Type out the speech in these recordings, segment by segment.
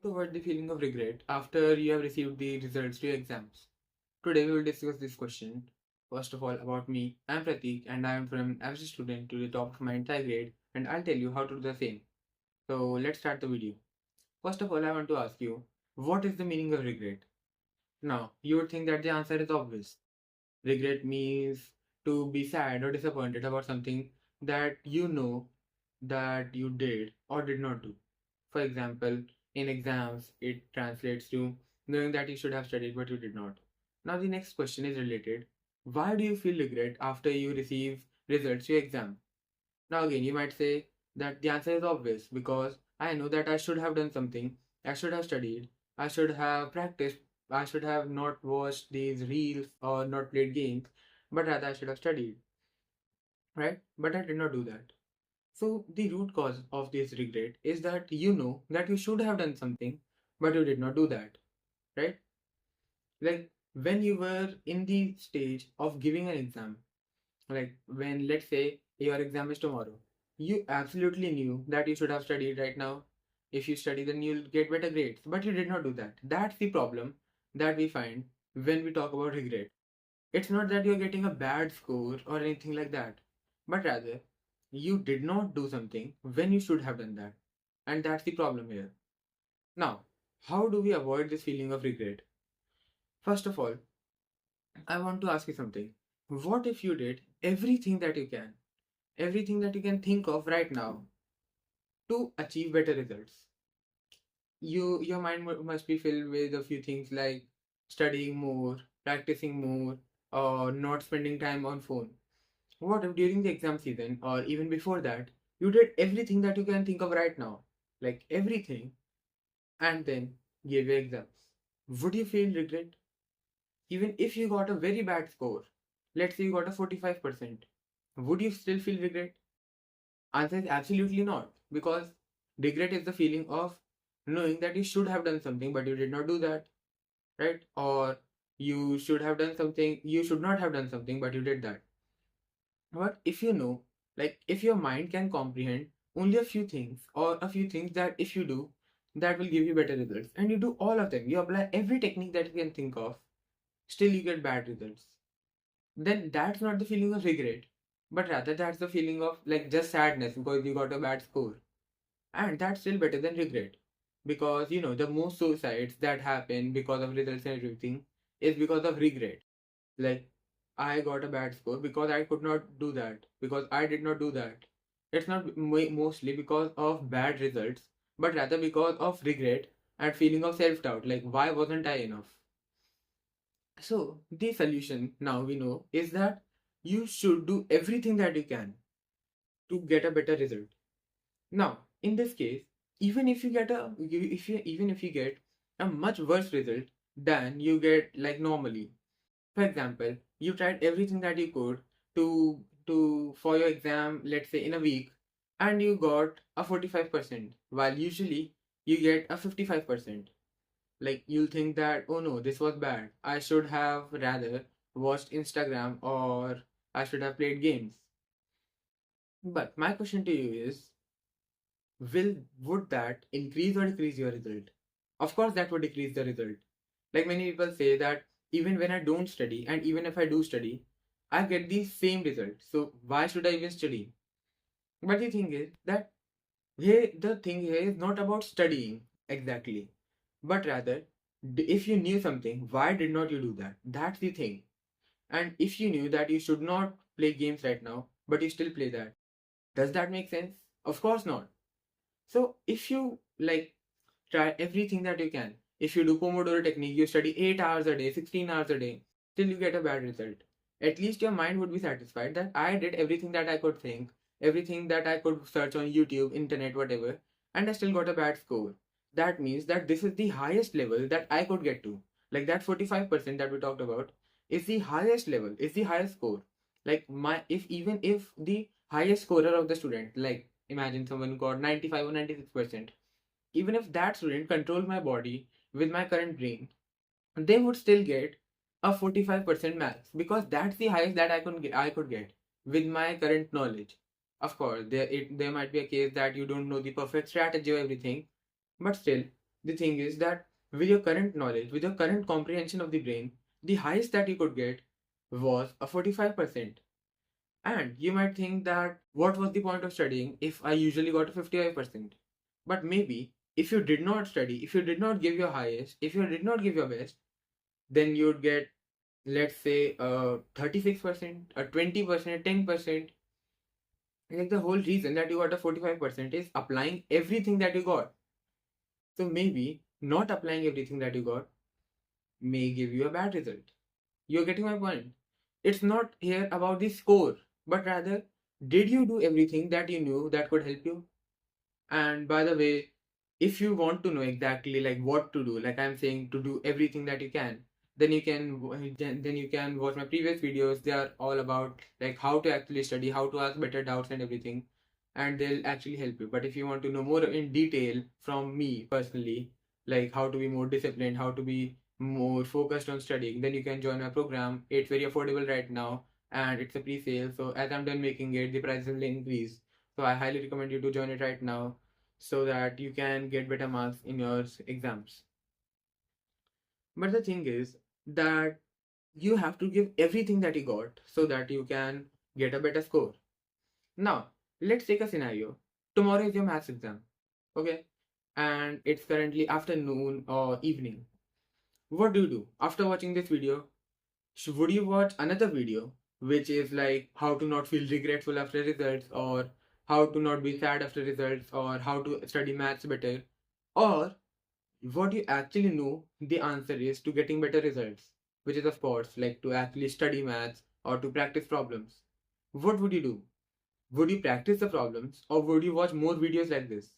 Toward the feeling of regret after you have received the results to your exams. Today we will discuss this question. First of all, about me. I'm Pratik and I am from an average student to the top of my entire grade, and I'll tell you how to do the same. So let's start the video. First of all, I want to ask you, what is the meaning of regret? Now, you would think that the answer is obvious. Regret means to be sad or disappointed about something that you know that you did or did not do. For example, in exams, it translates to knowing that you should have studied but you did not. Now, the next question is related. Why do you feel regret after you receive results to your exam? Now, again, you might say that the answer is obvious because I know that I should have done something, I should have studied, I should have practiced, I should have not watched these reels or not played games, but rather I should have studied, right? But I did not do that. So, the root cause of this regret is that you know that you should have done something, but you did not do that, right? Like when you were in the stage of giving an exam, like when, let's say, your exam is tomorrow, you absolutely knew that you should have studied right now. If you study, then you'll get better grades, but you did not do that. That's the problem that we find when we talk about regret. It's not that you're getting a bad score or anything like that, but rather you did not do something when you should have done that. And that's the problem here. Now, how do we avoid this feeling of regret? First of all, I want to ask you something. What if you did everything that you can think of right now to achieve better results? Your mind must be filled with a few things like studying more, practicing more, or not spending time on phone. What if during the exam season or even before that, you did everything that you can think of right now, like everything, and then gave your exams? Would you feel regret? Even if you got a very bad score, let's say you got a 45%, would you still feel regret? Answer is absolutely not, because regret is the feeling of knowing that you should have done something but you did not do that, right? Or you should have done something, you should not have done something but you did that. But if you know, like if your mind can comprehend only a few things or a few things that if you do, that will give you better results, and you do all of them, you apply every technique that you can think of, still you get bad results, then that's not the feeling of regret, but rather that's the feeling of like just sadness because you got a bad score. And that's still better than regret. Because the most suicides that happen because of results and everything is because of regret. Like, I got a bad score because I could not do that, because I did not do that. It's not mostly because of bad results, but rather because of regret and feeling of self doubt. Like, why wasn't I enough? So, the solution now we know is that you should do everything that you can to get a better result. Now, in this case, even if you get even if you get a much worse result than you get like normally. For example, you tried everything that you could to for your exam, let's say in a week, and you got a 45%, while usually you get a 55%. Like you'll think that, oh no, this was bad. I should have rather watched Instagram or I should have played games. But my question to you is, will would that increase or decrease your result? Of course that would decrease the result. Like many people say that even when I don't study and even if I do study, I get the same result, so why should I even study? But the thing is that the thing here is not about studying exactly, but rather, if you knew something, why did not you do that? That's the thing. And if you knew that you should not play games right now but you still play that, does that make sense? Of course not. So if you like try everything that you can, if you do Pomodoro technique, you study 8 hours a day, 16 hours a day, till you get a bad result. At least your mind would be satisfied that I did everything that I could think, everything that I could search on YouTube, internet, whatever, and I still got a bad score. That means that this is the highest level that I could get to. Like that 45% that we talked about is the highest level, is the highest score. Like even if the highest scorer of the student, like imagine someone got 95 or 96%, even if that student controlled my body with my current brain, they would still get a 45% max, because that's the highest that I could get with my current knowledge. Of course, there might be a case that you don't know the perfect strategy or everything, but still, the thing is that with your current knowledge, with your current comprehension of the brain, the highest that you could get was a 45%. And you might think that what was the point of studying if I usually got a 55%? But maybe if you did not study, if you did not give your highest, if you did not give your best, then you'd get, let's say, 36%, a 20%, 10%. Like the whole reason that you got a 45% is applying everything that you got. So maybe not applying everything that you got may give you a bad result. You're getting my point. It's not here about the score, but rather, did you do everything that you knew that could help you? And by the way, if you want to know exactly like what to do, like I'm saying to do everything that you can, then you can watch my previous videos. They are all about like how to actually study, how to ask better doubts and everything, and they'll actually help you. But if you want to know more in detail from me personally, like how to be more disciplined, how to be more focused on studying, then you can join my program. It's very affordable right now and it's a pre-sale. So as I'm done making it, the prices will increase. So I highly recommend you to join it right now so that you can get better marks in your exams. But the thing is that you have to give everything that you got so that you can get a better score. Now, let's take a scenario. Tomorrow is your maths exam, okay? And it's currently afternoon or evening. What do you do? After watching this video, would you watch another video which is like how to not feel regretful after results, or how to not be sad after results, or how to study maths better? Or what you actually know the answer is to getting better results, which is of course like to actually study maths or to practice problems. What would you do? Would you practice the problems or would you watch more videos like this?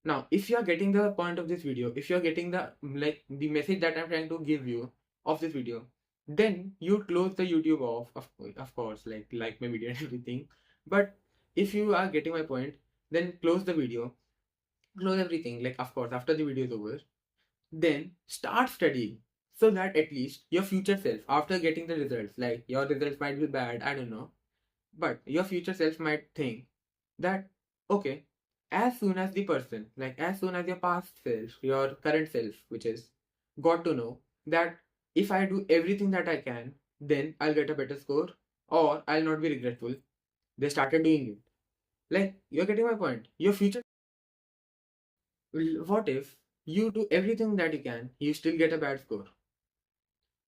Now, if you are getting the point of this video, if you are getting the like the message that I'm trying to give you of this video, then you close the YouTube off, of course, like my video and everything. But if you are getting my point, then close the video, close everything. Like of course, after the video is over, then start studying so that at least your future self, after getting the results, like your results might be bad, I don't know, but your future self might think that, okay, as soon as the person, like as soon as your past self, your current self, which is got to know that if I do everything that I can, then I'll get a better score or I'll not be regretful. They started doing it. Like, you're getting my point. Your future, what if you do everything that you can, you still get a bad score?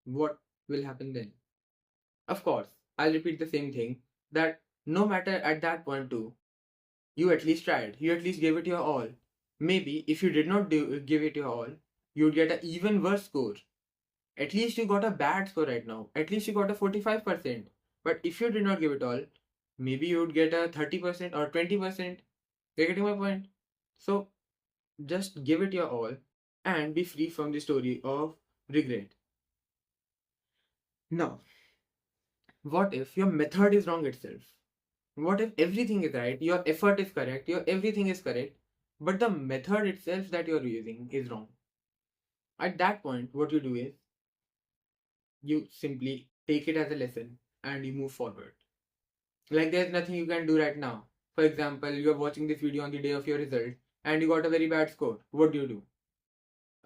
What will happen then? Of course, I'll repeat the same thing that no matter at that point too, you at least tried. You at least gave it your all. Maybe if you did not give it your all, you'd get an even worse score. At least you got a bad score right now. At least you got a 45%. But if you did not give it all, maybe you would get a 30% or 20%. You're getting my point? So just give it your all and be free from the story of regret. Now, what if your method is wrong itself? What if everything is right, your effort is correct, your everything is correct, but the method itself that you're using is wrong? At that point, what you do is you simply take it as a lesson and you move forward. Like there's nothing you can do right now. For example, you're watching this video on the day of your result and you got a very bad score. What do?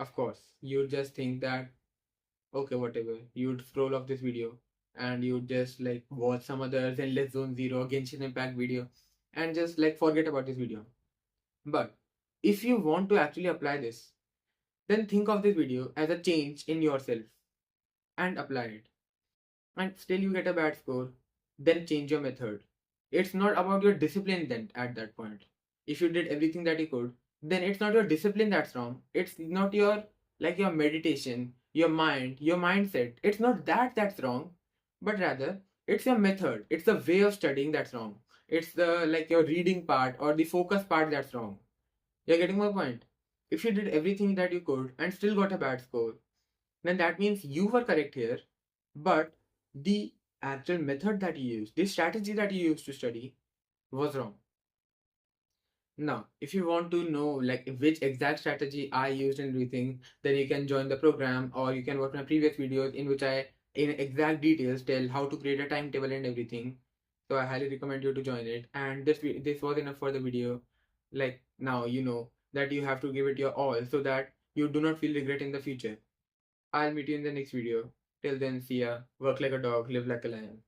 Of course, you just think that, okay, whatever. You'd scroll off this video and you'd just like watch some other Zenless Zone Zero Genshin Impact video and just like forget about this video. But if you want to actually apply this, then think of this video as a change in yourself and apply it. And still you get a bad score, then change your method. It's not about your discipline then at that point. If you did everything that you could, then it's not your discipline that's wrong. It's not your like your meditation, your mind, your mindset. It's not that that's wrong, but rather it's your method. It's the way of studying that's wrong. It's the like your reading part or the focus part that's wrong. You're getting my point? If you did everything that you could and still got a bad score, then that means you were correct here, but the actual method that you used, the strategy that you used to study was wrong. Now, if you want to know like which exact strategy I used and everything, then you can join the program or you can watch my previous videos in which I in exact details tell how to create a timetable and everything. So I highly recommend you to join it. And this was enough for the video. Like now you know that you have to give it your all so that you do not feel regret in the future. I'll meet you in the next video. Till then, see ya. Work like a dog, live like a lion.